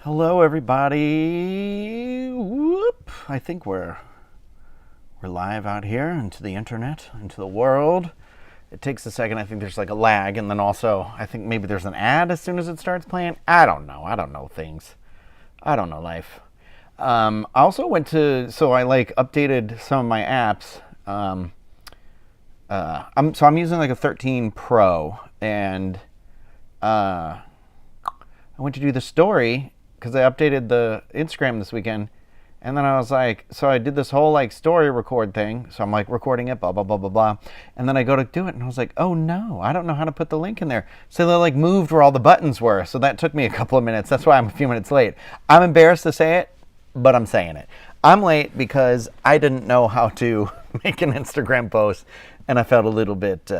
Hello, everybody. Whoop! I think we're live out here into the internet, into the world. It takes a second. I think there's like a lag, and then also I think maybe there's an ad as soon as it starts playing. I don't know. I don't know things. I don't know life. I also went to I like updated some of my apps. I'm using like a 13 Pro, and I went to do the story because I updated the Instagram this weekend, and then I was like, so I did this whole like story record thing. So I'm like recording it, blah blah blah blah blah, and then I go to do it, and I was like, oh no, I don't know how to put the link in there. So they like moved where all the buttons were. So that took me a couple of minutes. That's why I'm a few minutes late. I'm embarrassed to say it, but I'm saying it. I'm late because I didn't know how to make an Instagram post, and I felt a little bit,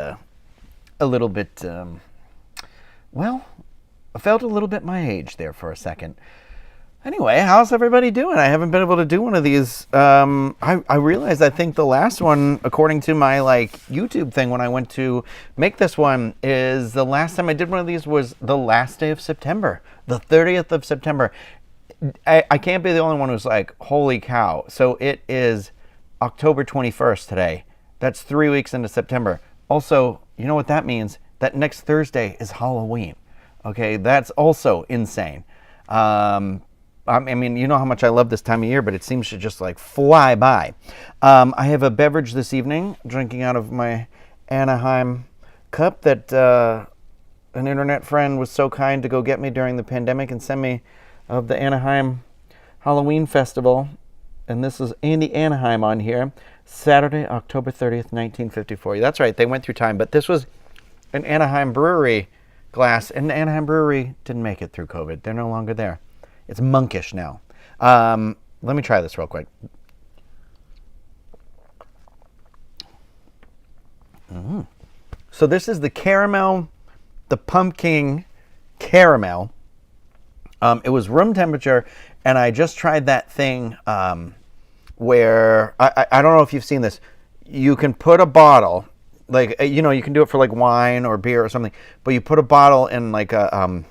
well, I felt a little bit my age there for a second. Anyway, how's everybody doing? I haven't been able to do one of these. I realized I think the last one, according to my like YouTube thing when I went to make this one, is the last time I did one of these was the last day of September, the 30th of September. I can't be the only one who's like, holy cow. So it is October 21st today. That's 3 weeks into September. Also, you know what that means? That next Thursday is Halloween. Okay, that's also insane. I mean, you know how much I love this time of year, but it seems to just like fly by. I have a beverage this evening, drinking out of my Anaheim cup that an internet friend was so kind to go get me during the pandemic and send me of the Anaheim Halloween Festival. And this is Andy Anaheim on here, Saturday, October 30th, 1954. That's right, they went through time, but this was an Anaheim brewery glass, and the Anaheim Brewery didn't make it through COVID. They're no longer there. It's monkish now. Let me try this real quick. So this is the caramel, the pumpkin caramel. It was room temperature, and I just tried that thing where, I don't know if you've seen this. You can put a bottle, like, you know, you can do it for like wine or beer or something, but you put a bottle in like a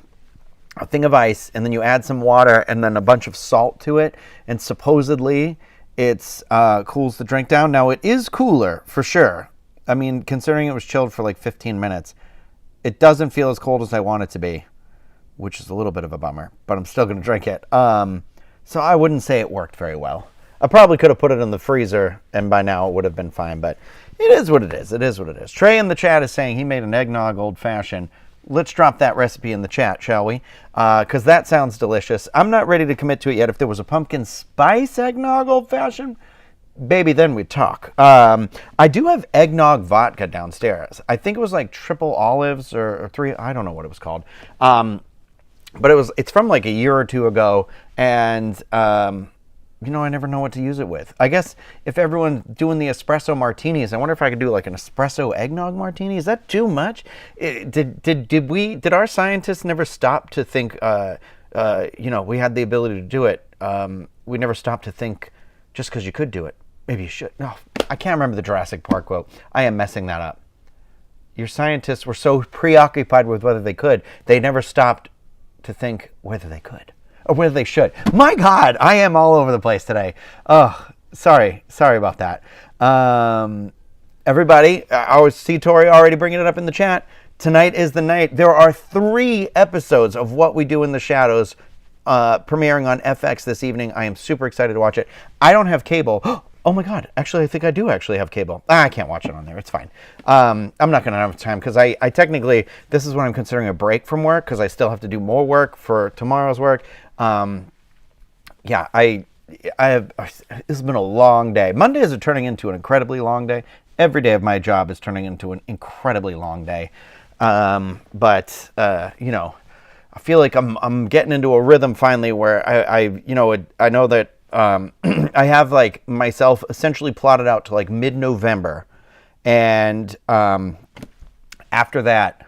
thing of ice, and then you add some water and then a bunch of salt to it, and supposedly it's cools the drink down. Now, it is cooler for sure. I mean, considering it was chilled for like 15 minutes, it doesn't feel as cold as I want it to be, which is a little bit of a bummer, but I'm still going to drink it. So I wouldn't say it worked very well. I probably could have put it in the freezer, and by now it would have been fine, but it is what it is. It is what it is. Trey in the chat is saying he made an eggnog old-fashioned. Let's drop that recipe in the chat, shall we? Because that sounds delicious. I'm not ready to commit to it yet. If there was a pumpkin spice eggnog old-fashioned, baby, then we'd talk. I do have eggnog vodka downstairs. I think it was like triple olives or three. I don't know what it was called. But it's from like a year or two ago, and you know, I never know what to use it with. I guess if everyone's doing the espresso martinis, I wonder if I could do like an espresso eggnog martini. Is that too much? Did our scientists never stop to think? You know, we had the ability to do it. We never stopped to think just because you could do it. Maybe you should. No, I can't remember the Jurassic Park quote. I am messing that up. Your scientists were so preoccupied with whether they could, they never stopped to think whether they could. Or whether they should. My God, I am all over the place today. Oh, sorry about that. Everybody, I see Tori already bringing it up in the chat. Tonight is the night. There are 3 episodes of What We Do in the Shadows premiering on FX this evening. I am super excited to watch it. I don't have cable. Oh my God, actually, I think I do actually have cable. I can't watch it on there. It's fine. I'm not going to have time because I technically, this is when I'm considering a break from work because I still have to do more work for tomorrow's work. Yeah, I have, it's been a long day. Mondays are turning into an incredibly long day. Every day of my job is turning into an incredibly long day. But you know, I feel like I'm getting into a rhythm finally where I know that I have like myself essentially plotted out to like mid-November, and after that,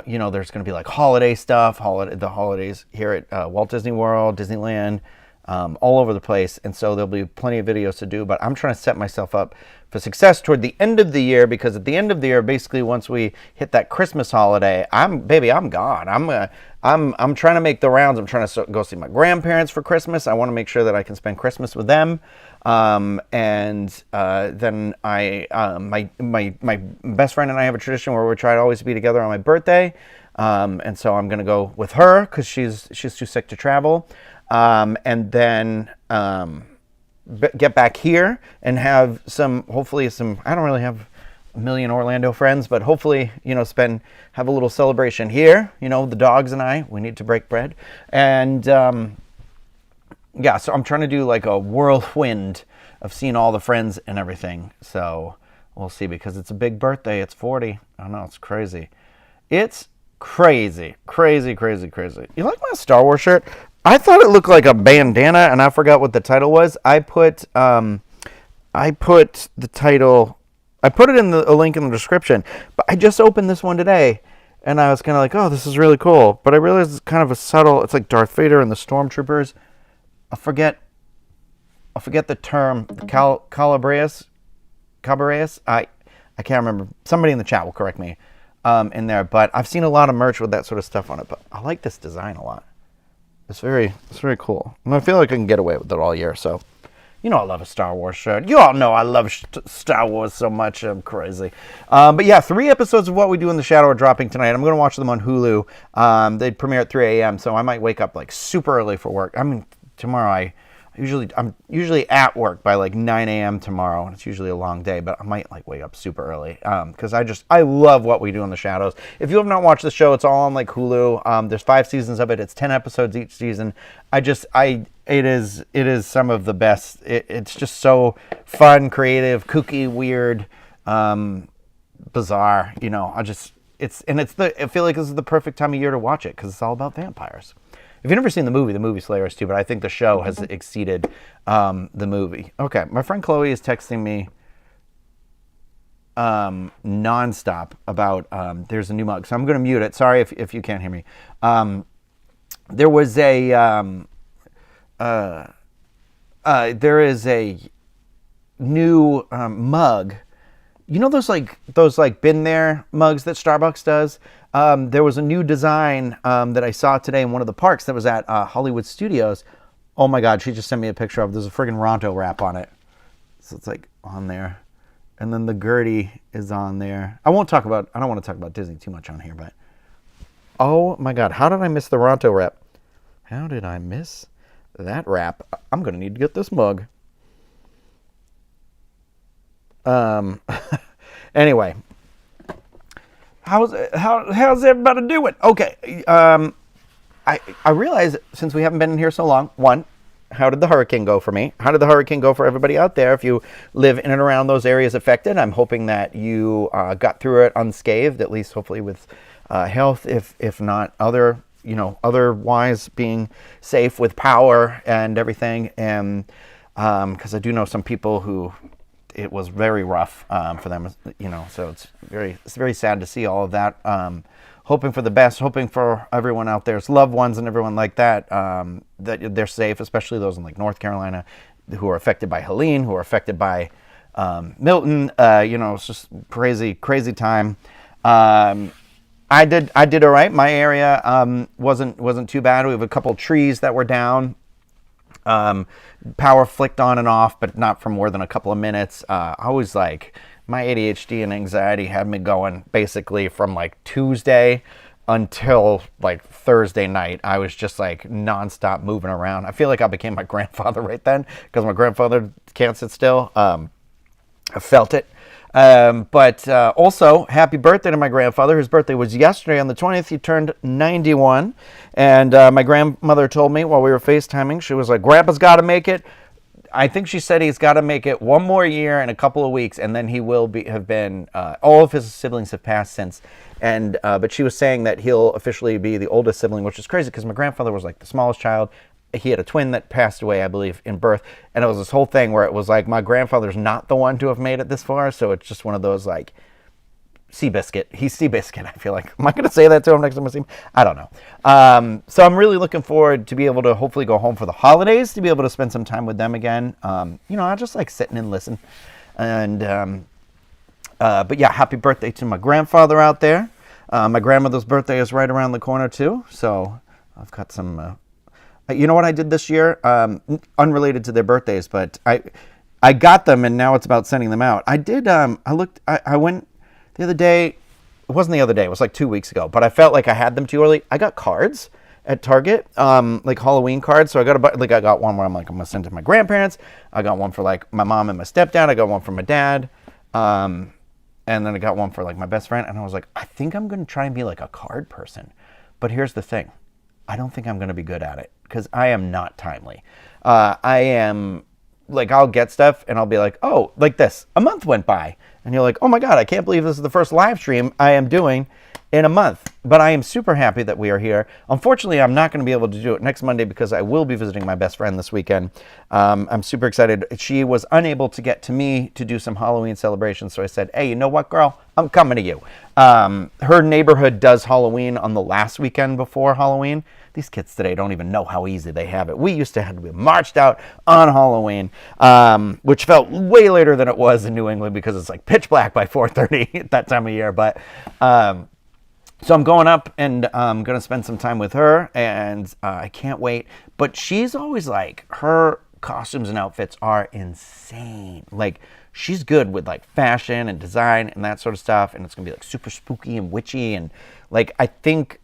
you know, there's going to be like holiday stuff, the holidays here at Walt Disney World, Disneyland, all over the place, and so there'll be plenty of videos to do, but I'm trying to set myself up for success toward the end of the year, because at the end of the year, basically once we hit that Christmas holiday, I'm gone. I'm trying to make the rounds. I'm trying to go see my grandparents for Christmas. I want to make sure that I can spend Christmas with them. Then my best friend and I have a tradition where we try to always be together on my birthday. And so I'm going to go with her because she's too sick to travel. And then get back here and have hopefully I don't really have a million Orlando friends, but hopefully, have a little celebration here. The dogs and we need to break bread. And yeah, so I'm trying to do like a whirlwind of seeing all the friends and everything. So we'll see, because it's a big birthday. It's 40. I know, it's crazy. It's crazy. You like my Star Wars shirt? I thought it looked like a bandana, and I forgot what the title was. I put the title. I put it in a link in the description. But I just opened this one today, and I was kind of like, "Oh, this is really cool." But I realized it's kind of a subtle. It's like Darth Vader and the Stormtroopers. I forget the term. Calabrias. I can't remember. Somebody in the chat will correct me in there. But I've seen a lot of merch with that sort of stuff on it. But I like this design a lot. It's very cool. And I feel like I can get away with it all year. So, I love a Star Wars shirt. You all know I love Star Wars so much. I'm crazy. But yeah, 3 episodes of What We Do in the Shadow are dropping tonight. I'm going to watch them on Hulu. They premiere at 3 a.m. So I might wake up like super early for work. I mean, tomorrow I'm usually at work by like 9 a.m. tomorrow, and it's usually a long day, but I might like wake up super early because I love What We Do in the Shadows. If you have not watched the show, it's all on like Hulu. There's 5 seasons of it. It's 10 episodes each season. It is some of the best. It's just so fun, creative, kooky, weird, bizarre. I feel like this is the perfect time of year to watch it because it's all about vampires. If you've never seen the movie Slayers too, but I think the show has exceeded the movie. Okay, my friend Chloe is texting me nonstop about there's a new mug, so I'm going to mute it. Sorry if you can't hear me. There was there is a new mug. Those been there mugs that Starbucks does. There was a new design that I saw today in one of the parks that was at Hollywood Studios. Oh my God, she just sent me a picture of. There's a friggin' Ronto wrap on it, so it's like on there, and then the Gertie is on there. I don't want to talk about Disney too much on here, but oh my God, how did I miss the Ronto wrap? How did I miss that wrap? I'm gonna need to get this mug. Anyway, how's everybody doing? Okay, I realize since we haven't been in here so long, one, how did the hurricane go for me? How did the hurricane go for everybody out there? If you live in and around those areas affected, I'm hoping that you got through it unscathed, at least hopefully with health, if not otherwise being safe with power and everything. And because I do know some people who it was very rough for them, so it's very sad to see all of that. Hoping for the best, hoping for everyone out there's loved ones and everyone like that, that they're safe, especially those in like North Carolina who are affected by Helene, who are affected by Milton. It's just crazy time. I did all right. My area wasn't too bad. We have a couple trees that were down. Power flicked on and off, but not for more than a couple of minutes. I was like, my ADHD and anxiety had me going basically from like Tuesday until like Thursday night. I was just like nonstop moving around. I feel like I became my grandfather right then because my grandfather can't sit still. I felt it. But also, happy birthday to my grandfather. His birthday was yesterday on the 20th. He turned 91. And my grandmother told me while we were FaceTiming, she was like, Grandpa's got to make it. I think she said he's got to make it one more year and a couple of weeks, and then he will have been, all of his siblings have passed since. And but she was saying that he'll officially be the oldest sibling, which is crazy because my grandfather was like the smallest child. He had a twin that passed away, I believe, in birth. And it was this whole thing where it was like, my grandfather's not the one to have made it this far. So it's just one of those like Seabiscuit. He's Seabiscuit, I feel like. Am I going to say that to him next time I see him? I don't know. So I'm really looking forward to be able to hopefully go home for the holidays, to be able to spend some time with them again. I just like sitting and listen. And, but yeah, happy birthday to my grandfather out there. My grandmother's birthday is right around the corner too. So I've got some, you know what I did this year? Unrelated to their birthdays, but I got them, and now it's about sending them out. I did, I went the other day. It wasn't the other day. It was like 2 weeks ago, but I felt like I had them too early. I got cards at Target, like Halloween cards. So I got one where I'm going to send to my grandparents. I got one for like my mom and my stepdad. I got one for my dad. And then I got one for like my best friend. And I was like, I think I'm going to try and be like a card person. But here's the thing. I don't think I'm going to be good at it because I am not timely. I am like, I'll get stuff and I'll be like, oh, like this. A month went by and you're like, oh my God, I can't believe this is the first live stream I am doing in a month. But I am super happy that we are here. Unfortunately, I'm not going to be able to do it next Monday because I will be visiting my best friend this weekend. I'm super excited. She was unable to get to me to do some Halloween celebrations. So I said, hey, you know what, girl? I'm coming to you. Her neighborhood does Halloween on the last weekend before Halloween. These kids today don't even know how easy they have it. We used to have to be marched out on Halloween, which felt way later than it was in New England because it's like pitch black by 4:30 at that time of year. But so I'm going up and I'm going to spend some time with her, and I can't wait. But she's always like, her costumes and outfits are insane. Like, she's good with like fashion and design and that sort of stuff. And it's going to be like super spooky and witchy. And like, I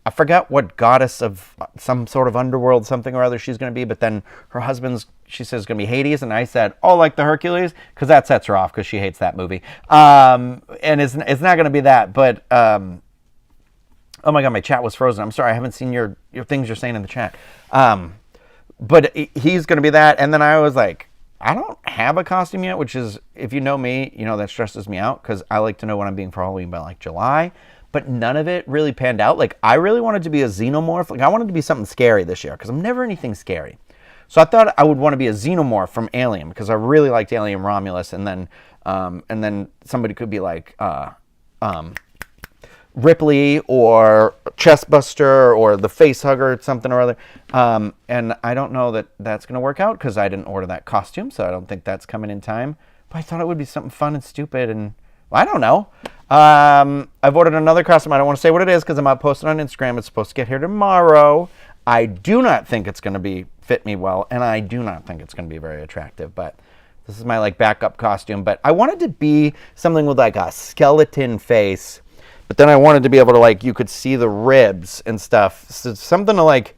forgot what goddess of some sort of underworld, something or other she's going to be. But then her husband's, she says, is going to be Hades. And I said, oh, like the Hercules, because that sets her off because she hates that movie. And it's not going to be that. But oh my God, my chat was frozen. I'm sorry, I haven't seen your things you're saying in the chat. But he's going to be that. And then I was like, I don't have a costume yet, which is, if you know me, you know that stresses me out because I like to know what I'm being for Halloween by like July. But none of it really panned out. Like, I really wanted to be a xenomorph. Like, I wanted to be something scary this year because I'm never anything scary. So I thought I would want to be a xenomorph from Alien because I really liked Alien Romulus. And then somebody could be like Ripley or Chestbuster or the Facehugger, something or other. And I don't know that that's going to work out because I didn't order that costume, so I don't think that's coming in time. But I thought it would be something fun and stupid, and well, I don't know. I've ordered another costume. I don't want to say what it is because I'm not posting on Instagram. It's supposed to get here tomorrow. I do not think it's going to fit me well, and I do not think it's going to be very attractive, but this is my like backup costume. But I wanted to be something with like a skeleton face. But then I wanted to be able to, like, you could see the ribs and stuff. So something to, like,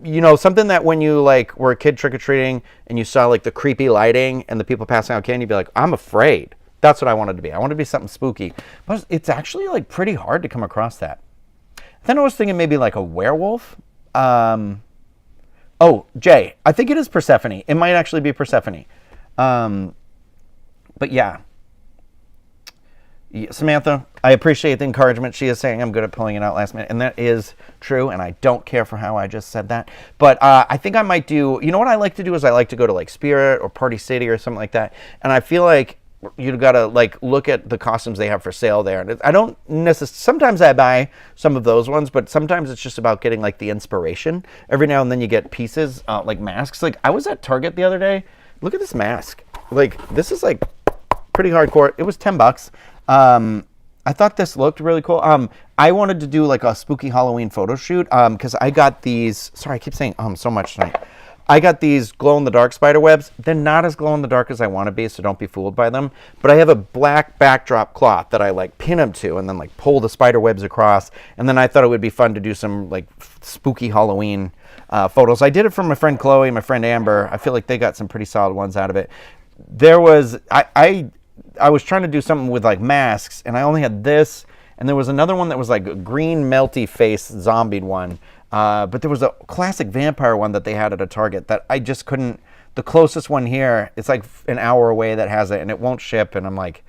you know, something that when you, like, were a kid trick-or-treating and you saw, like, the creepy lighting and the people passing out candy, you'd be like, I'm afraid. That's what I wanted to be. I wanted to be something spooky. But it's actually, like, pretty hard to come across that. Then I was thinking maybe, like, a werewolf. Oh, Jay, I think it is Persephone. It might actually be Persephone. But, yeah. Samantha, I appreciate the encouragement. She is saying I'm good at pulling it out last minute, and that is true, and I don't care for how I just said that. But I think I might do, you know what I like to do is I like to go to like Spirit or Party City or something like that, and I feel like you've got to like look at the costumes they have for sale there. And I don't necessarily, sometimes I buy some of those ones, but sometimes it's just about getting like the inspiration. Every now and then you get pieces, like masks. Like I was at Target the other day. Look at this mask. Like this is like pretty hardcore. It was $10. I thought this looked really cool. I wanted to do like a spooky Halloween photo shoot because I got these. Sorry, I keep saying so much tonight. I got these glow-in-the-dark spider webs. They're not as glow-in-the-dark as I want to be, so don't be fooled by them. But I have a black backdrop cloth that I like pin them to and then like pull the spider webs across. And then I thought it would be fun to do some like spooky Halloween photos. I did it for my friend Chloe and my friend Amber. I feel like they got some pretty solid ones out of it. There was, I was trying to do something with like masks, and I only had this. And there was another one that was like a green melty face zombied one. But there was a classic vampire one that they had at a Target that I just couldn't. The closest one here, it's like an hour away that has it, and it won't ship. And I'm like,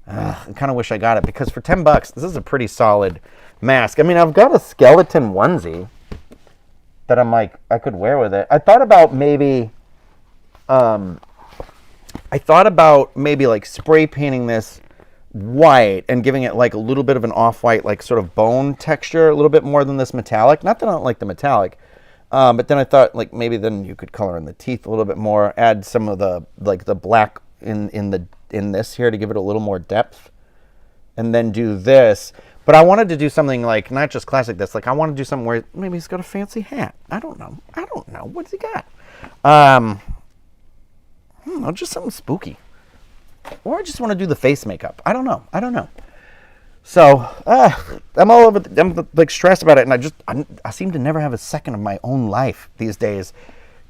I kind of wish I got it because for $10, this is a pretty solid mask. I mean, I've got a skeleton onesie that I'm like, I could wear with it. I thought about maybe like spray painting this white and giving it like a little bit of an off-white, like sort of bone texture, a little bit more than this metallic. Not that I don't like the metallic, but then I thought like maybe then you could color in the teeth a little bit more, add some of the like the black in this here to give it a little more depth, and then do this. But I wanted to do something like not just classic this, like I want to do something where maybe he's got a fancy hat. I don't know. What's he got? I don't know, just something spooky. Or I just want to do the face makeup. I don't know. So I'm all over. I'm like stressed about it, and I seem to never have a second of my own life these days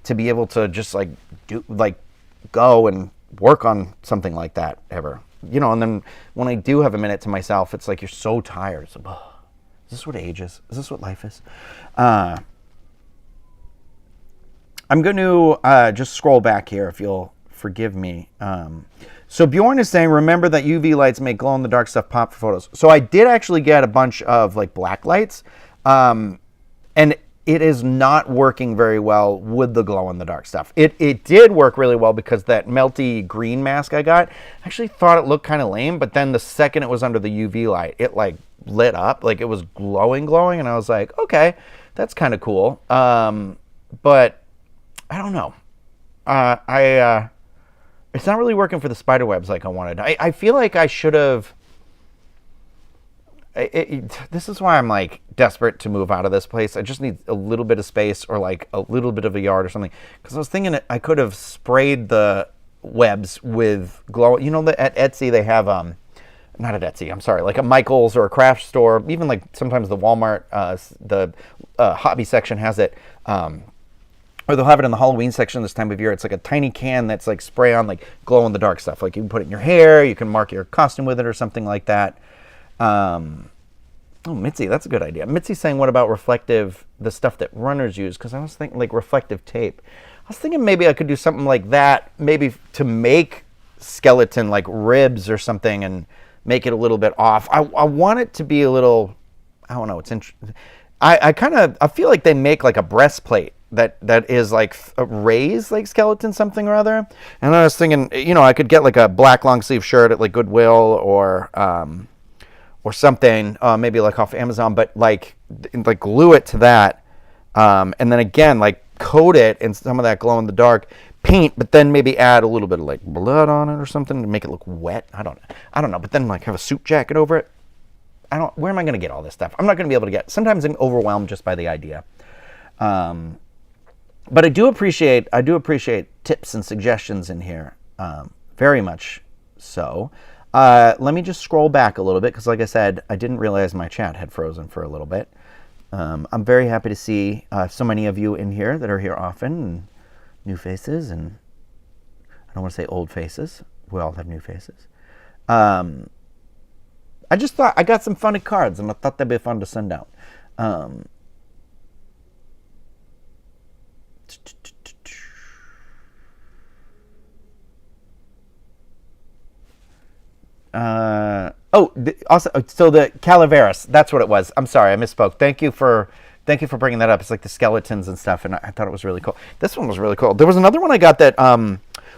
to be able to just like go and work on something like that ever. And then when I do have a minute to myself, it's like you're so tired. It's like, oh, is this what age is? Is this what life is? I'm going to just scroll back here if you'll forgive me. So Bjorn is saying, remember that UV lights make glow-in-the-dark stuff pop for photos. So I did actually get a bunch of like black lights, and it is not working very well with the glow-in-the-dark stuff. It did work really well because that melty green mask I got, I actually thought it looked kind of lame, but then the second it was under the UV light, it like lit up, like it was glowing, and I was like, okay, that's kind of cool. But I don't know. It's not really working for the spider webs like I wanted. I feel like I should have. This is why I'm like desperate to move out of this place. I just need a little bit of space or like a little bit of a yard or something. Because I was thinking I could have sprayed the webs with glow. At Etsy they have not at Etsy. I'm sorry, like a Michael's or a craft store. Even like sometimes the Walmart, the hobby section has it. Or they'll have it in the Halloween section this time of year. It's like a tiny can that's like spray on like glow in the dark stuff. Like you can put it in your hair, you can mark your costume with it or something like that. Mitzi, that's a good idea. Mitzi's saying, what about the stuff that runners use? Because I was thinking like reflective tape. I was thinking maybe I could do something like that, maybe to make skeleton like ribs or something and make it a little bit off. I want it to be a little, I don't know, it's interesting. I feel like they make like a breastplate that is like a raised like skeleton something or other. And I was thinking, I could get like a black long sleeve shirt at like Goodwill or something, maybe like off Amazon, but like glue it to that, and then again like coat it in some of that glow in the dark paint, but then maybe add a little bit of like blood on it or something to make it look wet. I don't know, but then like have a suit jacket over it. Where am I going to get all this stuff? I'm not going to be able to get. Sometimes I'm overwhelmed just by the idea. But I do appreciate tips and suggestions in here, very much so. Let me just scroll back a little bit because, like I said, I didn't realize my chat had frozen for a little bit. I'm very happy to see so many of you in here that are here often, and new faces, and I don't want to say old faces. We all have new faces. I just thought I got some funny cards, and I thought they'd be fun to send out. Also, so the Calaveras, that's what it was. I'm sorry, I misspoke. Thank you for bringing that up. It's like the skeletons and stuff, and I thought it was really cool. This one was really cool. There was another one I got that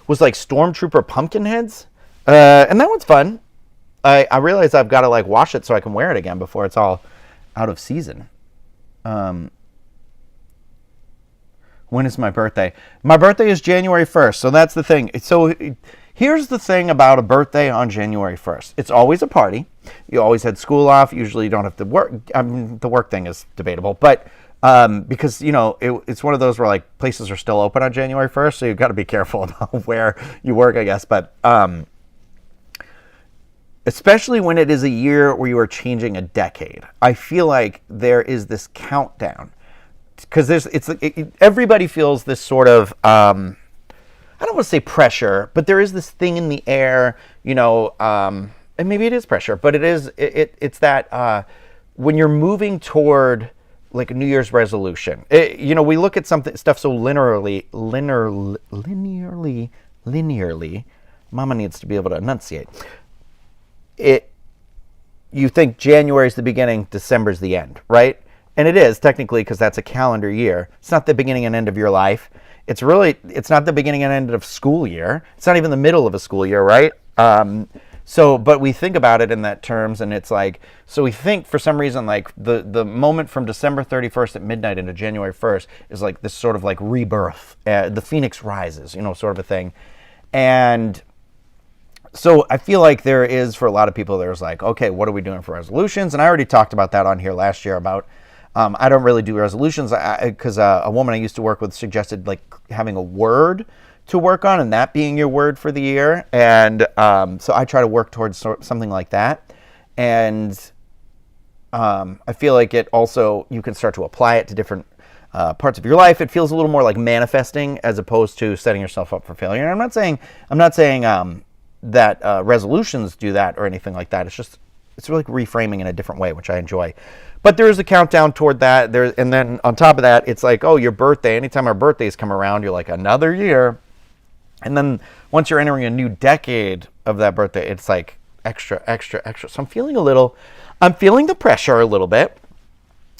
was like Stormtrooper pumpkin heads, and that one's fun. I realize I've got to like wash it so I can wear it again before it's all out of season. When is my birthday? My birthday is January 1st, so that's the thing. So here's the thing about a birthday on January 1st. It's always a party. You always had school off. Usually you don't have to work. I mean, the work thing is debatable, but because, it's one of those where like places are still open on January 1st, so you've got to be careful about where you work, I guess. But especially when it is a year where you are changing a decade, I feel like there is this countdown. Because everybody feels this sort of, I don't want to say pressure, but there is this thing in the air, and maybe it is pressure, but it's that when you're moving toward like a New Year's resolution, we look at stuff so linearly. Mama needs to be able to enunciate. You think January is the beginning, December's the end, right? And it is technically because that's a calendar year. It's not the beginning and end of your life. It's not the beginning and end of school year. It's not even the middle of a school year, right? So, but we think about it in that terms, and it's like, so we think for some reason, like the moment from December 31st at midnight into January 1st is like this sort of like rebirth, the phoenix rises, sort of a thing. And so I feel like there is, for a lot of people, there's like, okay, what are we doing for resolutions? And I already talked about that on here last year about, I don't really do resolutions because a woman I used to work with suggested like having a word to work on and that being your word for the year. And so I try to work towards something like that. And I feel like it also, you can start to apply it to different parts of your life. It feels a little more like manifesting as opposed to setting yourself up for failure. And I'm not saying that resolutions do that or anything like that. It's really reframing in a different way, which I enjoy. But there is a countdown toward that. And then on top of that, it's like, oh, your birthday. Anytime our birthdays come around, you're like, another year. And then once you're entering a new decade of that birthday, it's like extra, extra, extra. So I'm feeling the pressure a little bit.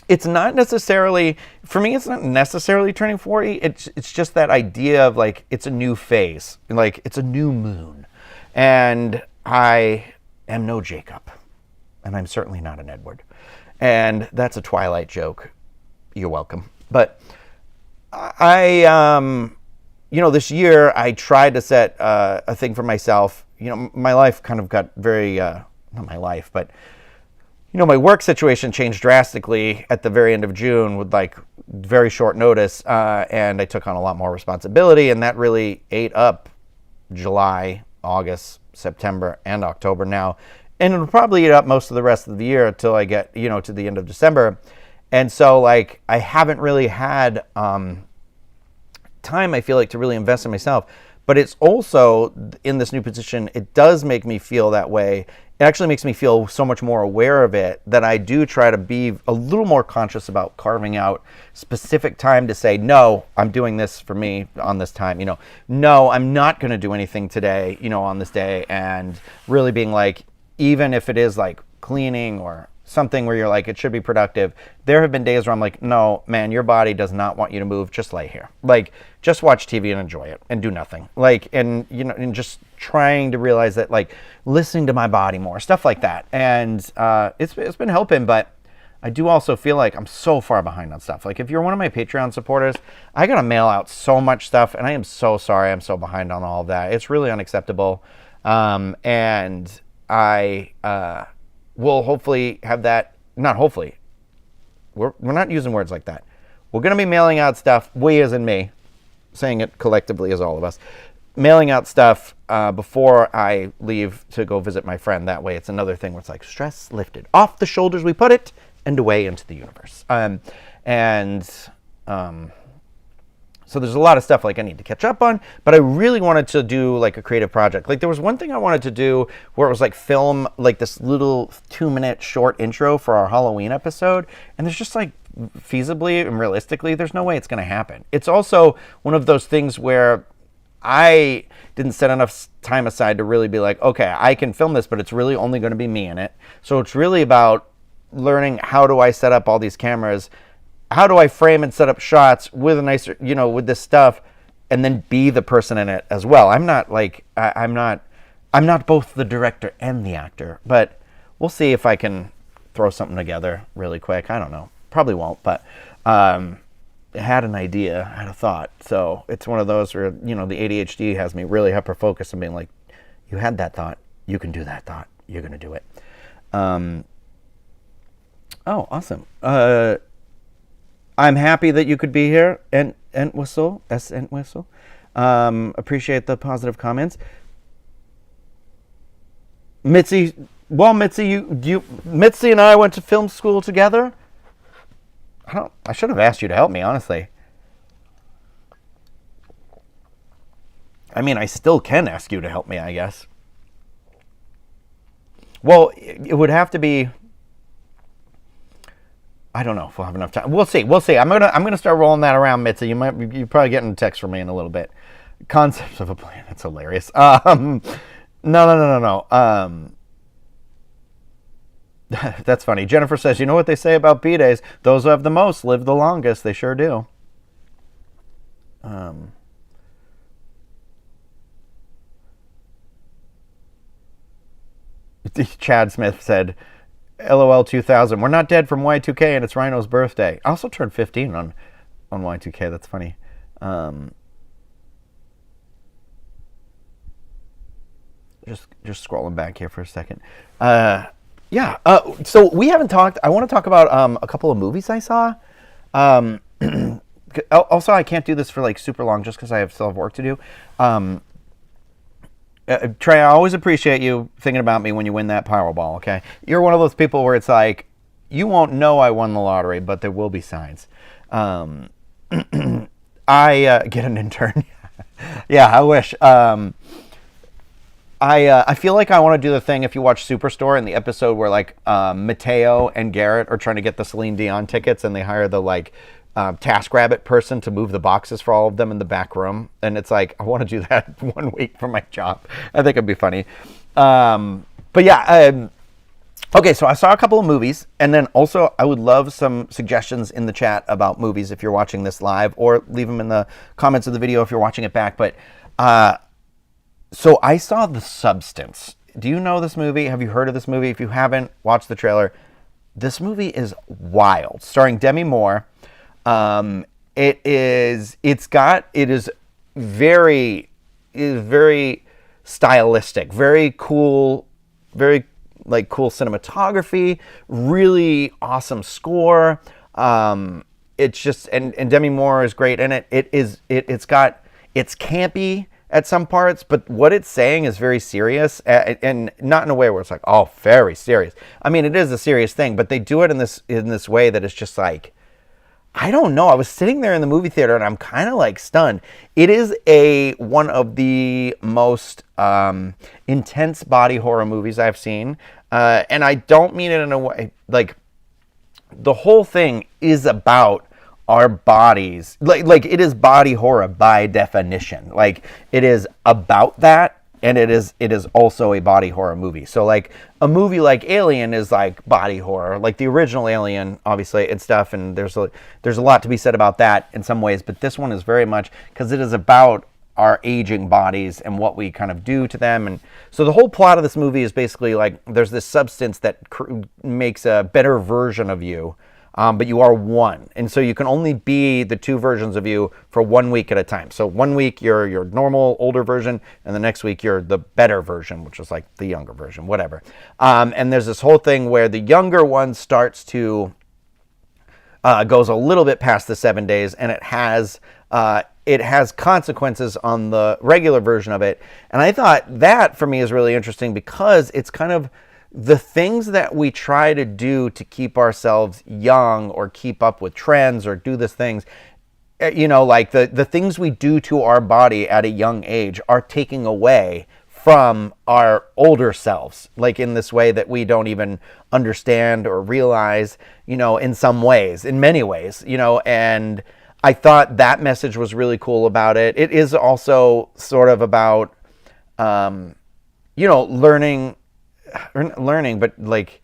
It's not necessarily, for me, it's not necessarily turning 40. It's just that idea of like, it's a new phase. Like, it's a new moon. And I am no Jacob. And I'm certainly not an Edward. And that's a Twilight joke. You're welcome. But this year I tried to set a thing for myself. My life kind of got very, not my life, but, my work situation changed drastically at the very end of June with like very short notice. And I took on a lot more responsibility, and that really ate up July, August, September, and October now. And it'll probably eat up most of the rest of the year until I get, to the end of December. And so, like, I haven't really had time, I feel like, to really invest in myself. But it's also, in this new position, it does make me feel that way. It actually makes me feel so much more aware of it that I do try to be a little more conscious about carving out specific time to say, no, I'm doing this for me on this time. No, I'm not going to do anything today, on this day. And really being like, even if it is like cleaning or something where you're like, it should be productive. There have been days where I'm like, no, man, your body does not want you to move. Just lay here. Like, just watch TV and enjoy it and do nothing. Like, and just trying to realize that, like, listening to my body more, stuff like that. And it's been helping, but I do also feel like I'm so far behind on stuff. Like, if you're one of my Patreon supporters, I got to mail out so much stuff, and I am so sorry I'm so behind on all of that. It's really unacceptable. And I will hopefully have that, not hopefully, we're not using words like that. We're going to be mailing out stuff, we as in me, saying it collectively as all of us, mailing out stuff before I leave to go visit my friend. That way it's another thing where it's like stress lifted. Off the shoulders we put it and away into the universe. So there's a lot of stuff like I need to catch up on, but I really wanted to do like a creative project. Like there was one thing I wanted to do where it was like film like this little 2-minute short intro for our Halloween episode. And there's just like feasibly and realistically, there's no way it's going to happen. It's also one of those things where I didn't set enough time aside to really be like, okay, I can film this, but it's really only going to be me in it. So it's really about learning how do I set up all these cameras. How do I frame and set up shots with a nicer, with this stuff, and then be the person in it as well? I'm not like, I'm not both the director and the actor, but we'll see if I can throw something together really quick. I don't know. Probably won't, but I had an idea, I had a thought. So it's one of those where, the ADHD has me really hyper-focused and being like, you had that thought, you can do that thought, you're going to do it. Oh, awesome. I'm happy that you could be here, and Whistle, S. Whistle. Appreciate the positive comments. Mitzi, Mitzi and I went to film school together. I should have asked you to help me, honestly. I mean, I still can ask you to help me, I guess. Well, it would have to be. I don't know if we'll have enough time. We'll see. I'm gonna start rolling that around, Mitzi. You're probably getting a text from me in a little bit. Concepts of a plan. That's hilarious. No. That's funny. Jennifer says, you know what they say about B-days? Those who have the most live the longest. They sure do. Chad Smith said, LOL 2000. We're not dead from Y2K, and it's Ryno's birthday. I also turned 15 on Y2K. That's funny. Just scrolling back here for a second. Yeah. So we haven't talked. I want to talk about a couple of movies I saw. Also, I can't do this for like super long just because I still have work to do. Trey, I always appreciate you thinking about me when you win that Powerball, okay? You're one of those people where it's like, you won't know I won the lottery, but there will be signs. I get an intern. Yeah, I wish. I feel like I want to do the thing if you watch Superstore in the episode where like Mateo and Garrett are trying to get the Celine Dion tickets and they hire the like TaskRabbit person to move the boxes for all of them in the back room. And it's like, I want to do that 1 week for my job. I think it'd be funny. But yeah, okay, so I saw a couple of movies, and then also I would love some suggestions in the chat about movies if you're watching this live, or leave them in the comments of the video if you're watching it back. But so I saw The Substance. Do you know this movie? Have you heard of this movie? If you haven't, watch the trailer. This movie is wild, starring Demi Moore. It is very stylistic, very cool, very like cool cinematography, really awesome score. It's just and Demi Moore is great in it. It's campy at some parts, but what it's saying is very serious, and not in a way where it's like, oh, very serious. I mean, it is a serious thing, but they do it in this way that is just like, I don't know. I was sitting there in the movie theater and I'm kind of like stunned. It is one of the most intense body horror movies I've seen. And I don't mean it in a way, like the whole thing is about our bodies. Like it is body horror by definition. Like it is about that. And it is also a body horror movie. So like a movie like Alien is like body horror, like the original Alien, obviously, and stuff. And there's a lot to be said about that in some ways. But this one is very much because it is about our aging bodies and what we kind of do to them. And so the whole plot of this movie is basically like there's this substance that makes a better version of you. But you are one. And so you can only be the two versions of you for 1 week at a time. So 1 week you're your normal, older version, and the next week you're the better version, which is like the younger version, whatever. And there's this whole thing where the younger one starts to, goes a little bit past the 7 days, and it has consequences on the regular version of it. And I thought that, for me, is really interesting because it's kind of the things that we try to do to keep ourselves young or keep up with trends or do these things, you know, like the things we do to our body at a young age are taking away from our older selves, like in this way that we don't even understand or realize, you know, in some ways, in many ways, you know. And I thought that message was really cool about it. It is also sort of about, you know, learning, but like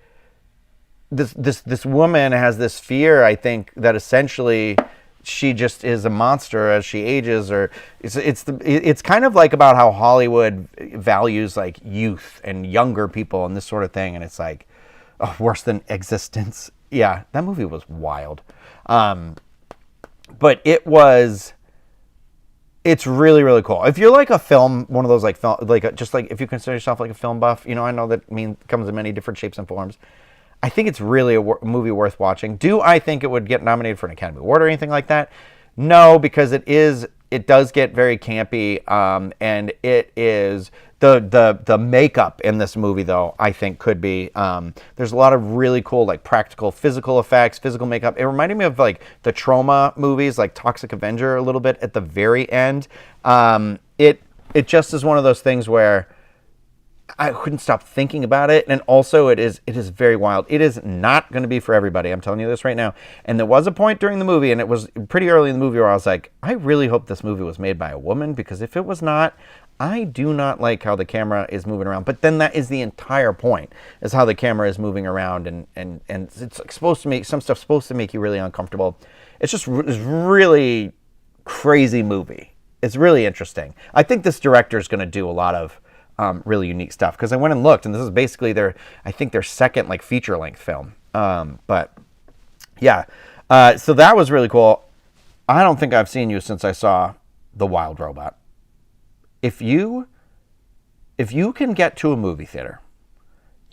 this woman has this fear, I think, that essentially she just is a monster as she ages, or it's kind of like about how Hollywood values like youth and younger people and this sort of thing, and it's like, oh, worse than Existence. Yeah, that movie was wild. But it's really, really cool. If you're like a film, one of those like film, like just like if you consider yourself like a film buff, you know, I know that comes in many different shapes and forms. I think it's really a movie worth watching. Do I think it would get nominated for an Academy Award or anything like that? No, because it does get very campy, and it is the makeup in this movie, though, I think could be. There's a lot of really cool like practical physical effects, physical makeup. It reminded me of like the Trauma movies, like Toxic Avenger, a little bit at the very end. It just is one of those things where I couldn't stop thinking about it, and also it is very wild. It is not going to be for everybody. I'm telling you this right now. And there was a point during the movie, and it was pretty early in the movie, where I was like, I really hope this movie was made by a woman, because if it was not, I do not like how the camera is moving around. But then that is the entire point, is how the camera is moving around, and it's supposed to make some stuff supposed to make you really uncomfortable. It's just it's really crazy movie. It's really interesting. I think this director is going to do a lot of really unique stuff. Because I went and looked, and this is basically I think their second like feature length film. But yeah, so that was really cool. I don't think I've seen you since I saw The Wild Robot. If you can get to a movie theater,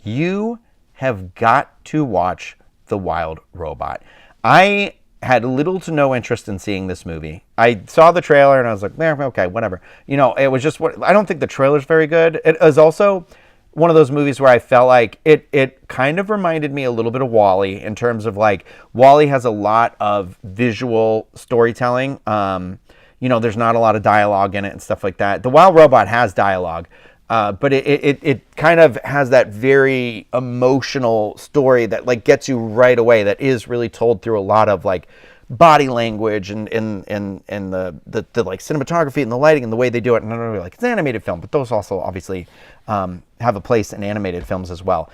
you have got to watch The Wild Robot. I had little to no interest in seeing this movie. I saw the trailer and I was like, okay, whatever. It was just I don't think the trailer's very good. It is also one of those movies where I felt like it kind of reminded me a little bit of WALL-E in terms of like WALL-E has a lot of visual storytelling. There's not a lot of dialogue in it and stuff like that. The Wild Robot has dialogue, but it kind of has that very emotional story that like gets you right away. That is really told through a lot of like body language and the like cinematography and the lighting and the way they do it. And I don't know, like it's an animated film, but those also obviously have a place in animated films as well.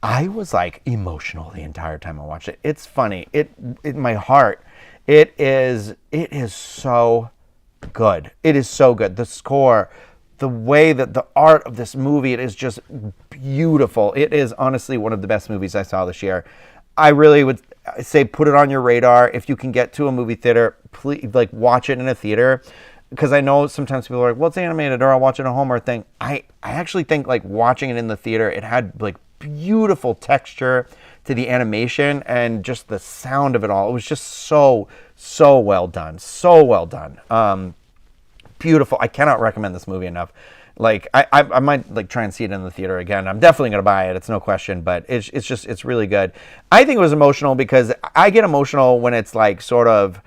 I was like emotional the entire time I watched it. It's funny. In my heart, it is so good. It is so good. The score, the way that the art of this movie, it is just beautiful. It is honestly one of the best movies I saw this year. I really would say put it on your radar. If you can get to a movie theater, please like watch it in a theater. Because I know sometimes people are like, well, it's animated, or I'll watch it at home or thing. I actually think like watching it in the theater, it had like beautiful texture to the animation and just the sound of it all. It was just so well done. So well done. Beautiful. I cannot recommend this movie enough. Like I might like try and see it in the theater again. I'm definitely going to buy it. It's no question, but it's really good. I think it was emotional because I get emotional when it's like sort of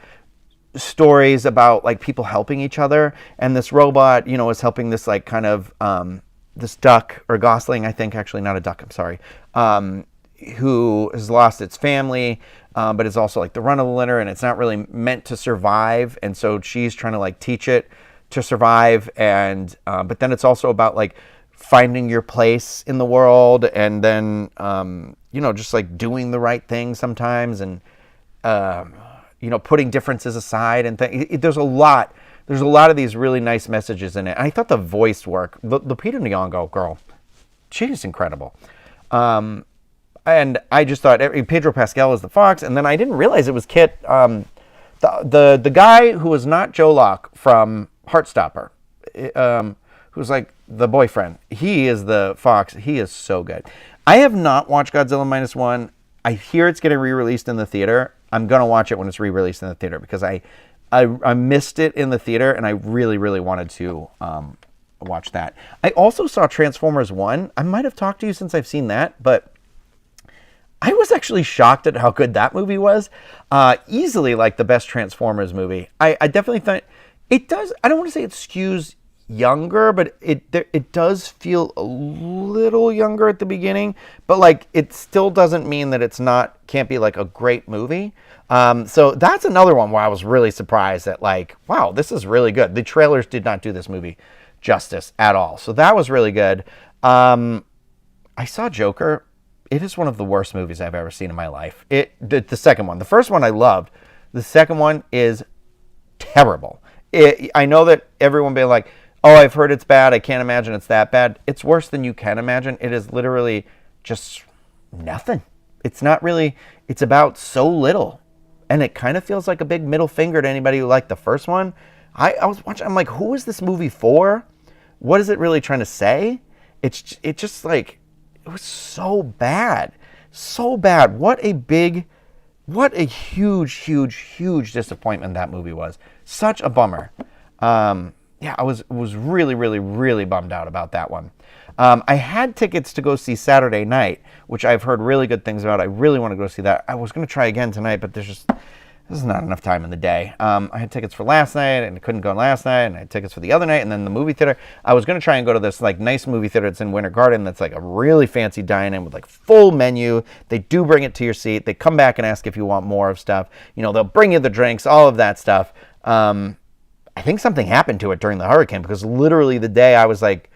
stories about like people helping each other, and this robot, is helping this like kind of this duck or gosling, I think, actually not a duck, I'm sorry, who has lost its family, but is also like the run of the litter, and it's not really meant to survive, and so she's trying to like teach it to survive, and but then it's also about like finding your place in the world, and then just like doing the right thing sometimes, and putting differences aside and there's a lot of these really nice messages in it. And I thought the voice work, the Peter Nyong'o girl, she is incredible. And I just thought Pedro Pascal was the fox, and then I didn't realize it was Kit, the guy who was not Joe Locke from Heartstopper, who's like the boyfriend. He is the fox. He is so good. I have not watched Godzilla Minus One. I hear it's getting re-released in the theater. I'm going to watch it when it's re-released in the theater because I missed it in the theater, and I really, really wanted to watch that. I also saw Transformers 1. I might have talked to you since I've seen that, but I was actually shocked at how good that movie was. Easily like the best Transformers movie. I definitely thought it does. I don't want to say it skews younger, but it does feel a little younger at the beginning, but like it still doesn't mean that can't be like a great movie. So that's another one where I was really surprised that like, wow, this is really good. The trailers did not do this movie justice at all. So that was really good. I saw Joker. It is one of the worst movies I've ever seen in my life. The second one. The first one I loved. The second one is terrible. I know that everyone being like, oh, I've heard it's bad. I can't imagine it's that bad. It's worse than you can imagine. It is literally just nothing. It's not really, it's about so little. And it kind of feels like a big middle finger to anybody who liked the first one. I was watching, I'm like, who is this movie for? What is it really trying to say? It just like, it was so bad. So bad. What a huge disappointment that movie was. Such a bummer. Yeah, I was really, really, really bummed out about that one. I had tickets to go see Saturday Night, which I've heard really good things about. I really want to go see that. I was going to try again tonight, but there's not enough time in the day. I had tickets for last night, and I couldn't go last night, and I had tickets for the other night, and then the movie theater. I was going to try and go to this like nice movie theater that's in Winter Garden that's like a really fancy dine-in with like full menu. They do bring it to your seat. They come back and ask if you want more of stuff. They'll bring you the drinks, all of that stuff. I think something happened to it during the hurricane because literally the day I was like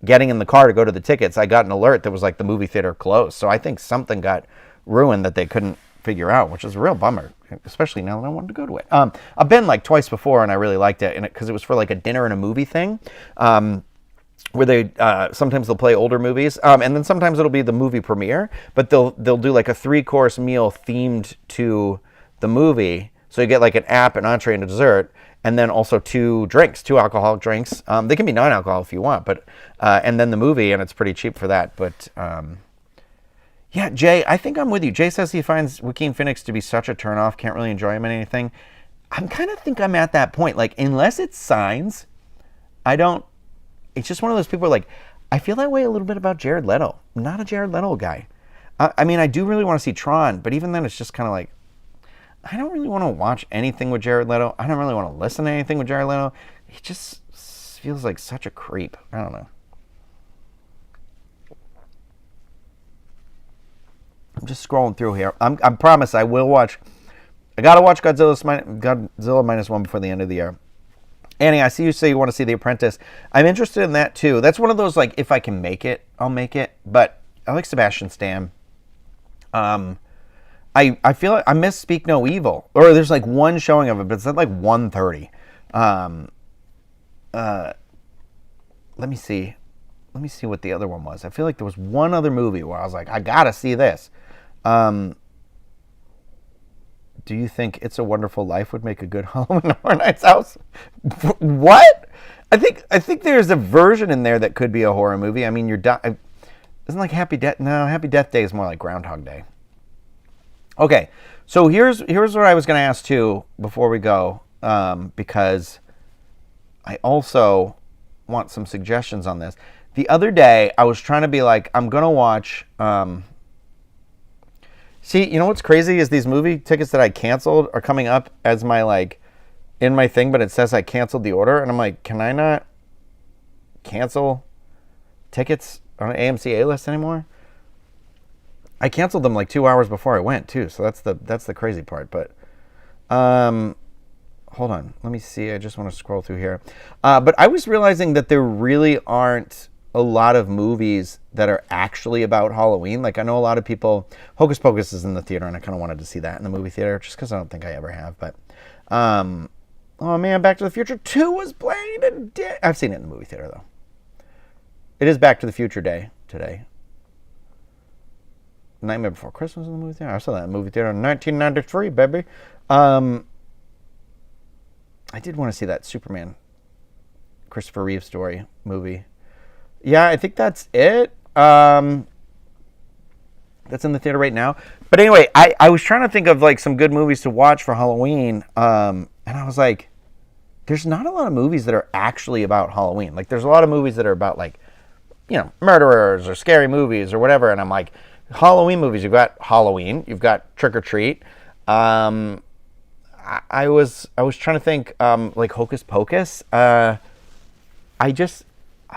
getting in the car to go to the tickets, I got an alert that was like the movie theater closed. So I think something got ruined that they couldn't figure out, which is a real bummer, especially now that I wanted to go to it. I've been like twice before and I really liked it because it was for like a dinner and a movie thing. where they sometimes they'll play older movies, and then sometimes it'll be the movie premiere, but they'll do like a 3-course meal themed to the movie. So you get like an app, an entree, and a dessert, and then also 2 drinks, 2 alcoholic drinks. They can be non-alcohol if you want, but and then the movie, and it's pretty cheap for that. But yeah, Jay, I think I'm with you. Jay says he finds Joaquin Phoenix to be such a turnoff, can't really enjoy him in anything. I'm kind of think I'm at that point. Like, unless it's Signs, I don't. It's just one of those people where, like, I feel that way a little bit about Jared Leto. I'm not a Jared Leto guy. I mean, I do really want to see Tron, but even then it's just kind of like, I don't really want to watch anything with Jared Leto. I don't really want to listen to anything with Jared Leto. He just feels like such a creep. I don't know. I'm just scrolling through here. I promise I will watch. I got to watch Godzilla Minus One before the end of the year. Annie, I see you say you want to see The Apprentice. I'm interested in that too. That's one of those, like, if I can make it, I'll make it. But I like Sebastian Stan. I feel like I miss Speak No Evil. Or there's like one showing of it, but it's at like 1:30. Let me see. Let me see what the other one was. I feel like there was one other movie where I was like, I gotta see this. Do you think It's a Wonderful Life would make a good Halloween Horror Nights house? What? I think there's a version in there that could be a horror movie. I mean, isn't like Happy Death? No, Happy Death Day is more like Groundhog Day. Okay, so here's what I was going to ask too before we go, because I also want some suggestions on this. The other day, I was trying to be like, I'm going to watch. See, you know what's crazy is these movie tickets that I canceled are coming up as my, like, in my thing, but it says I canceled the order, and I'm like, can I not cancel tickets on an AMC A-list anymore? I canceled them like 2 hours before I went too, so that's the crazy part. But hold on, let me see. I just want to scroll through here. But I was realizing that there really aren't a lot of movies that are actually about Halloween. Like, I know a lot of people. Hocus Pocus is in the theater, and I kind of wanted to see that in the movie theater, just because I don't think I ever have. But oh man, Back to the Future 2 was playing today. I've seen it in the movie theater though. It is Back to the Future Day today. Nightmare Before Christmas in the movie theater. I saw that in the movie theater in 1993, baby. I did want to see that Superman Christopher Reeve story movie. Yeah, I think that's it. That's in the theater right now. But anyway, I was trying to think of like some good movies to watch for Halloween. And I was like, there's not a lot of movies that are actually about Halloween. Like, there's a lot of movies that are about, like, you know, murderers or scary movies or whatever. And I'm like, Halloween movies, you've got Halloween, you've got Trick or Treat. I was trying to think, like Hocus Pocus. I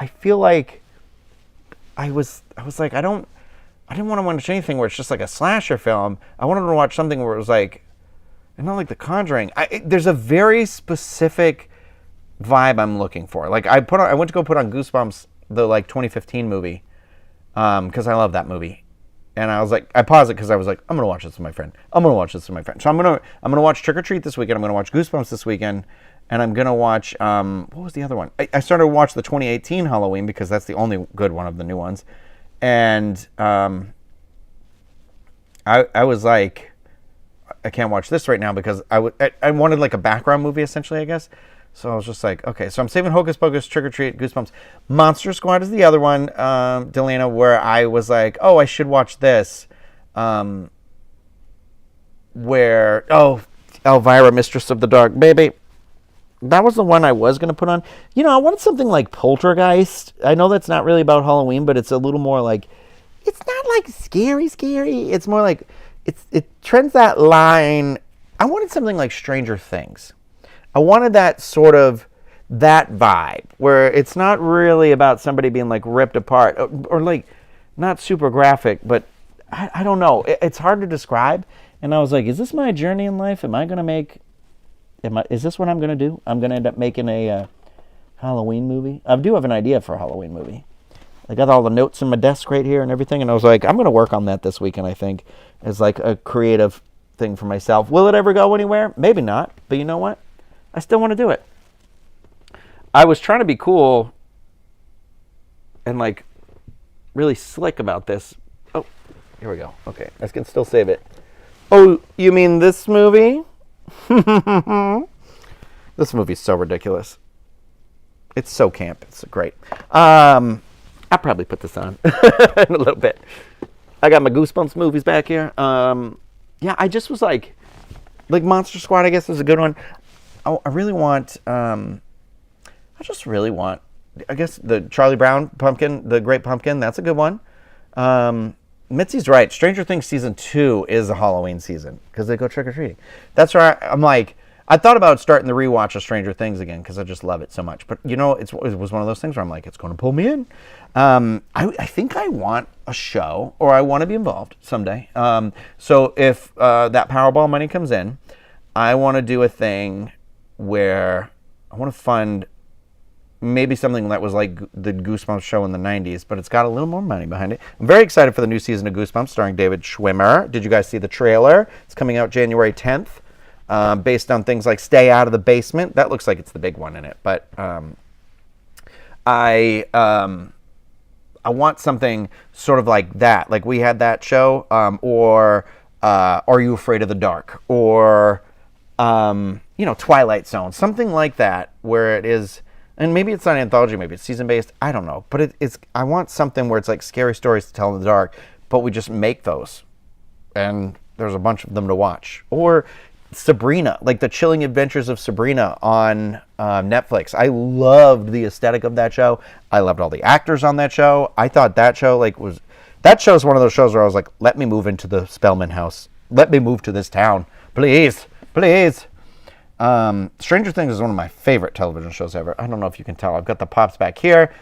feel like I was like, I didn't want to watch anything where it's just like a slasher film. I wanted to watch something where it was like, and not like The Conjuring. There's a very specific vibe I'm looking for. Like, I went to go put on Goosebumps, the like 2015 movie, because I love that movie. And I was like, I paused it because I was like, I'm gonna watch this with my friend. So I'm gonna watch Trick or Treat this weekend. I'm gonna watch Goosebumps this weekend. And I'm going to watch, what was the other one? I started to watch the 2018 Halloween because that's the only good one of the new ones. And I was like, I can't watch this right now because I wanted like a background movie essentially, I guess. So I was just like, okay, so I'm saving Hocus Pocus, Trick or Treat, Goosebumps. Monster Squad is the other one, Delana, where I was like, oh, I should watch this. Elvira, Mistress of the Dark, baby. That was the one I was going to put on. You know, I wanted something like Poltergeist. I know that's not really about Halloween, but it's a little more like, it's not like scary. It's more like, it trends that line. I wanted something like Stranger Things. I wanted that sort of, that vibe, where it's not really about somebody being like ripped apart, or like, not super graphic, but I don't know. It's hard to describe. And I was like, is this my journey in life? Am I going to make... Is this what I'm going to do? I'm going to end up making a Halloween movie. I do have an idea for a Halloween movie. I got all the notes in my desk right here and everything, and I was like, I'm going to work on that this weekend, I think, as like a creative thing for myself. Will it ever go anywhere? Maybe not, but you know what? I still want to do it. I was trying to be cool and like really slick about this. Oh, here we go. Okay, I can still save it. Oh, you mean this movie? This movie's so ridiculous. It's so camp. It's great. I'll probably put this on in a little bit. I got my Goosebumps movies back here. Yeah, I just was like Monster Squad, I guess, is a good one. I really want, I guess, the Charlie Brown Pumpkin, the Great Pumpkin. That's a good one. Mitzi's right. Stranger Things Season 2 is a Halloween season because they go trick-or-treating. That's where I'm like, I thought about starting the rewatch of Stranger Things again because I just love it so much. But, you know, it was one of those things where I'm like, it's going to pull me in. I think I want a show, or I want to be involved someday. So if that Powerball money comes in, I want to do a thing where I want to fund maybe something that was like the Goosebumps show in the 90s, but it's got a little more money behind it. I'm very excited for the new season of Goosebumps starring David Schwimmer. Did you guys see the trailer? It's coming out January 10th. Based on things like Stay Out of the Basement. That looks like it's the big one in it. But I want something sort of like that. Like we had that show, or Are You Afraid of the Dark? Or, Twilight Zone. Something like that where it is, and maybe it's not anthology, maybe it's season-based. I don't know. But I want something where it's like scary stories to tell in the dark, but we just make those. And there's a bunch of them to watch. Or Sabrina, like the Chilling Adventures of Sabrina on Netflix. I loved the aesthetic of that show. I loved all the actors on that show. I thought that show that show's one of those shows where I was like, let me move into the Spellman house. Let me move to this town. Please. Please. Stranger Things is one of my favorite television shows ever. I don't know if you can tell. I've got the pops back here,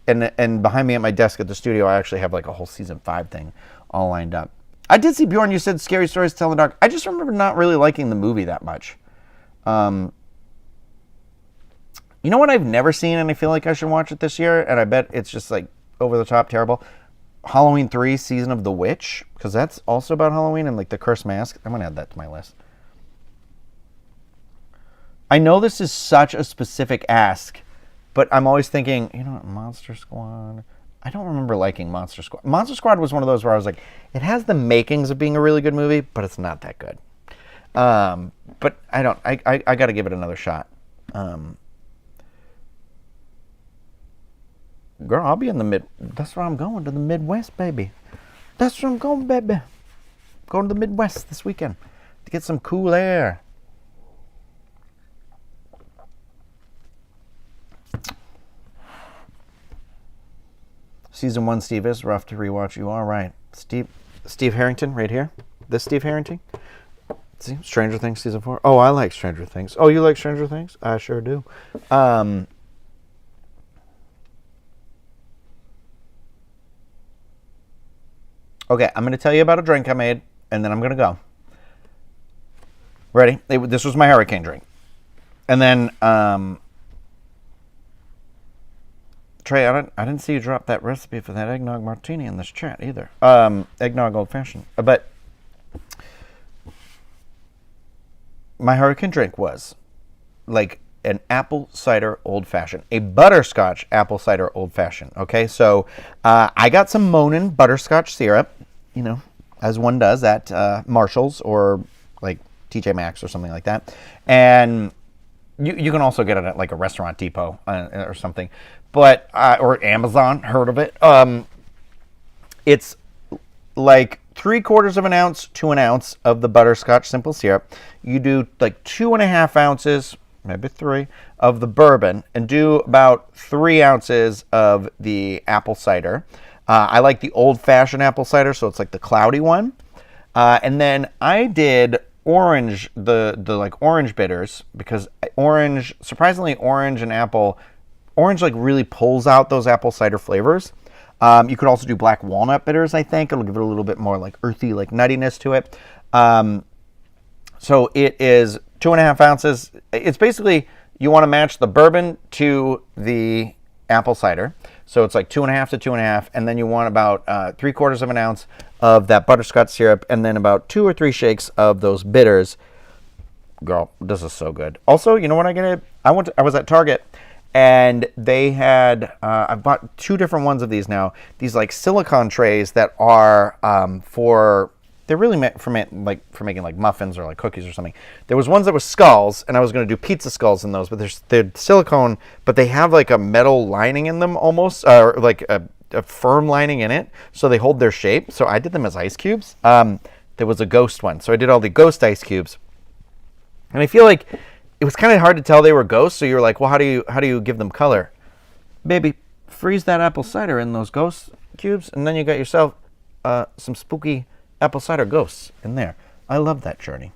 and behind me at my desk at the studio, I actually have like a whole season 5 thing all lined up. I did see, Bjorn, you said Scary Stories to Tell in the Dark. I just remember not really liking the movie that much. You know what I've never seen, and I feel like I should watch it this year, and I bet it's just like over the top terrible? Halloween 3 Season of the Witch, because that's also about Halloween and like the Cursed Mask. I'm going to add that to my list. I know this is such a specific ask, but I'm always thinking, Monster Squad. I don't remember liking Monster Squad. Monster Squad was one of those where I was like, it has the makings of being a really good movie, but it's not that good. But I got to give it another shot. Girl, I'll be in the that's where I'm going, to the Midwest, baby. That's where I'm going, baby. Going to the Midwest this weekend to get some cool air. Season 1, Steve, is rough to rewatch. You are right. Steve Harrington, right here. This Steve Harrington. See, Stranger Things Season 4. Oh, I like Stranger Things. Oh, you like Stranger Things? I sure do. Okay, I'm going to tell you about a drink I made, and then I'm going to go. Ready? This was my hurricane drink. And then, Trey, I didn't see you drop that recipe for that eggnog martini in this chat either. Eggnog old fashioned. But my hurricane drink was like an apple cider old fashioned, a butterscotch apple cider old fashioned. Okay, so I got some Monin butterscotch syrup, as one does at Marshall's or like TJ Maxx or something like that, and you can also get it at like a Restaurant Depot or something. But or Amazon, heard of it. It's like 3/4 of an ounce to an ounce of the butterscotch simple syrup. You do like 2.5 ounces, maybe 3, of the bourbon, and do about 3 ounces of the apple cider. I like the old-fashioned apple cider, so it's like the cloudy one. And then I did orange, the like orange bitters, because surprisingly, orange and apple. Orange like really pulls out those apple cider flavors. You could also do black walnut bitters, I think. It'll give it a little bit more like earthy, like nuttiness to it. So it is 2.5 ounces. It's basically, you want to match the bourbon to the apple cider. So it's like 2.5 to 2.5. And then you want about 3/4 of an ounce of that butterscotch syrup. And then about 2 or 3 shakes of those bitters. Girl, this is so good. Also, you know what I get? I was at Target. And they had, I've bought 2 different ones of these now. These like silicone trays that are they're really meant for making like muffins or like cookies or something. There was ones that were skulls, and I was going to do pizza skulls in those, but they're silicone, but they have like a metal lining in them almost, or like a firm lining in it, so they hold their shape. So I did them as ice cubes. There was a ghost one, so I did all the ghost ice cubes, and I feel like it was kind of hard to tell they were ghosts. So you're like, well, how do you give them color? Baby, freeze that apple cider in those ghost cubes, and then you got yourself some spooky apple cider ghosts in there. I love that journey.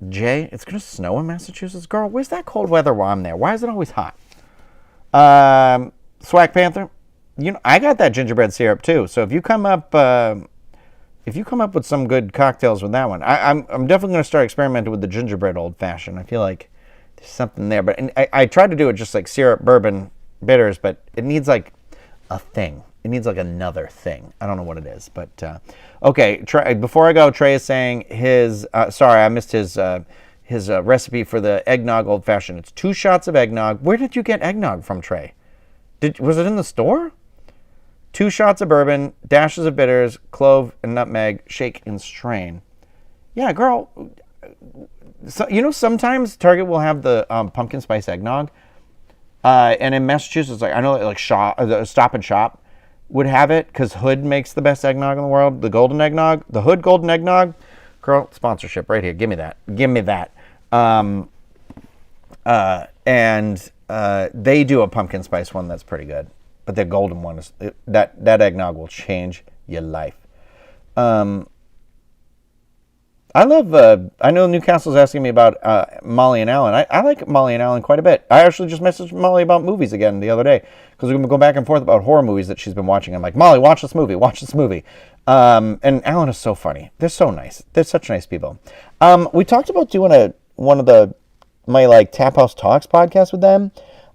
Jay, it's going to snow in Massachusetts. Girl, where's that cold weather while I'm there? Why is it always hot? Swag Panther, I got that gingerbread syrup too. So if you come up with some good cocktails with that one, I'm definitely going to start experimenting with the gingerbread old fashioned. I feel like there's something there. But I tried to do it just like syrup, bourbon, bitters, but it needs like a thing. It needs like another thing. I don't know what it is, but okay. Before I go, Trey is saying his. Sorry, I missed his recipe for the eggnog old fashioned. It's 2 shots of eggnog. Where did you get eggnog from, Trey? Was it in the store? 2 shots of bourbon, dashes of bitters, clove and nutmeg. Shake and strain. Yeah, girl. So, sometimes Target will have the pumpkin spice eggnog. And in Massachusetts, like I know, like Stop and Shop would have it because Hood makes the best eggnog in the world. The golden eggnog, the Hood golden eggnog, girl, sponsorship right here. Give me that. And they do a pumpkin spice one that's pretty good, but their golden one is that eggnog will change your life. I know Newcastle's asking me about Molly and Alan. I like Molly and Alan quite a bit. I actually just messaged Molly about movies again the other day because we're going to go back and forth about horror movies that she's been watching. I'm like, Molly, watch this movie. And Alan is so funny. They're so nice. They're such nice people. We talked about doing one of my like Tap House Talks podcast with them.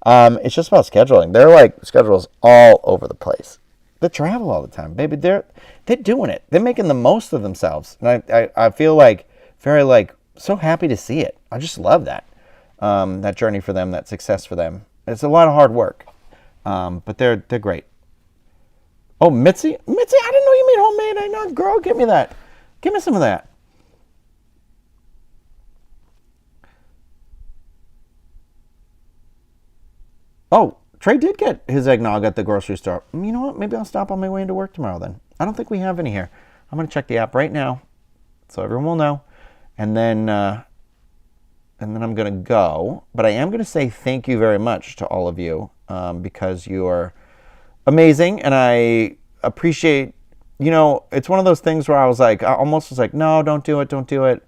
It's just about scheduling. Their like schedules all over the place. They travel all the time, baby. They're doing it. They're making the most of themselves, and I feel like very like so happy to see it. I just love that that journey for them, that success for them. It's a lot of hard work, but they're great. Oh, Mitzi, I didn't know you made homemade eggnog, girl. Give me that. Give me some of that. Oh, Trey did get his eggnog at the grocery store. You know what? Maybe I'll stop on my way into work tomorrow then. I don't think we have any here. I'm going to check the app right now so everyone will know. And then I'm going to go. But I am going to say thank you very much to all of you because you are amazing. And I appreciate, it's one of those things where I almost was like, no, don't do it. And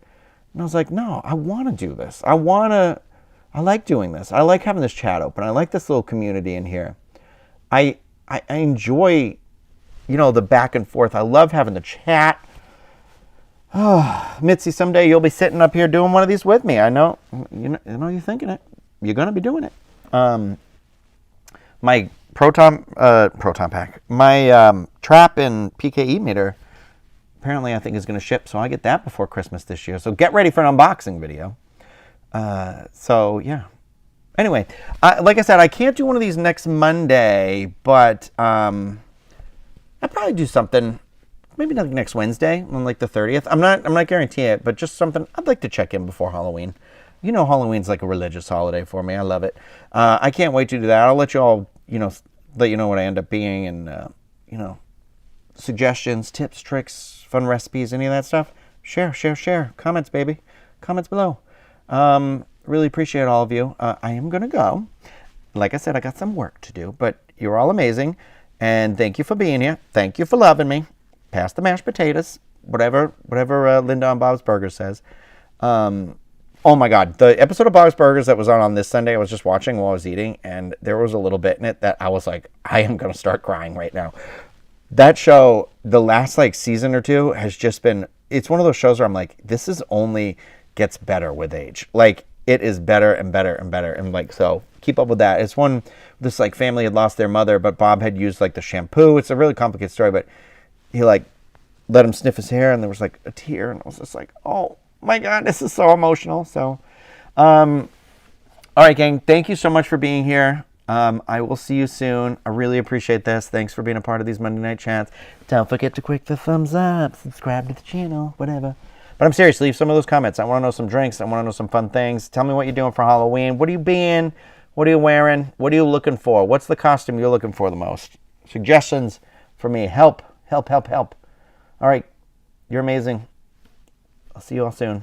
I was like, no, I want to do this. I like doing this. I like having this chat open. I like this little community in here. I enjoy, the back and forth. I love having the chat. Oh, Mitzi, someday you'll be sitting up here doing one of these with me. I know, you're thinking it. You're going to be doing it. My proton pack, my trap and PKE meter, apparently I think is going to ship. So I get that before Christmas this year. So get ready for an unboxing video. So yeah. Anyway, like I said, I can't do one of these next Monday, but I'll probably do something. Maybe not next Wednesday on like the 30th. I'm not guaranteeing it, but just something I'd like to check in before Halloween. Halloween's like a religious holiday for me. I love it. I can't wait to do that. I'll let you all, let you know what I end up being and suggestions, tips, tricks, fun recipes, any of that stuff. Share. Comments, baby. Comments below. Really appreciate all of you. I am going to go. Like I said, I got some work to do, but you're all amazing. And thank you for being here. Thank you for loving me. Pass the mashed potatoes, whatever Linda on Bob's Burgers says. Oh my God, the episode of Bob's Burgers that was on this Sunday, I was just watching while I was eating, and there was a little bit in it that I was like, I am going to start crying right now. That show, the last like season or two has just been, it's one of those shows where I'm like, this is only gets better with age. Like it is better and better and better. And like, so keep up with that. It's one, this like family had lost their mother, but Bob had used like the shampoo. It's a really complicated story, but he like let him sniff his hair and there was like a tear and I was just like, oh my God, this is so emotional. So All right, gang. Thank you so much for being here. I will see you soon. I really appreciate this. Thanks for being a part of these Monday Night Chats. Don't forget to click the thumbs up, subscribe to the channel, whatever. But I'm serious. Leave some of those comments. I want to know some drinks. I want to know some fun things. Tell me what you're doing for Halloween. What are you being? What are you wearing? What are you looking for? What's the costume you're looking for the most? Suggestions for me. Help. Help, help, help. All right. You're amazing. I'll see you all soon.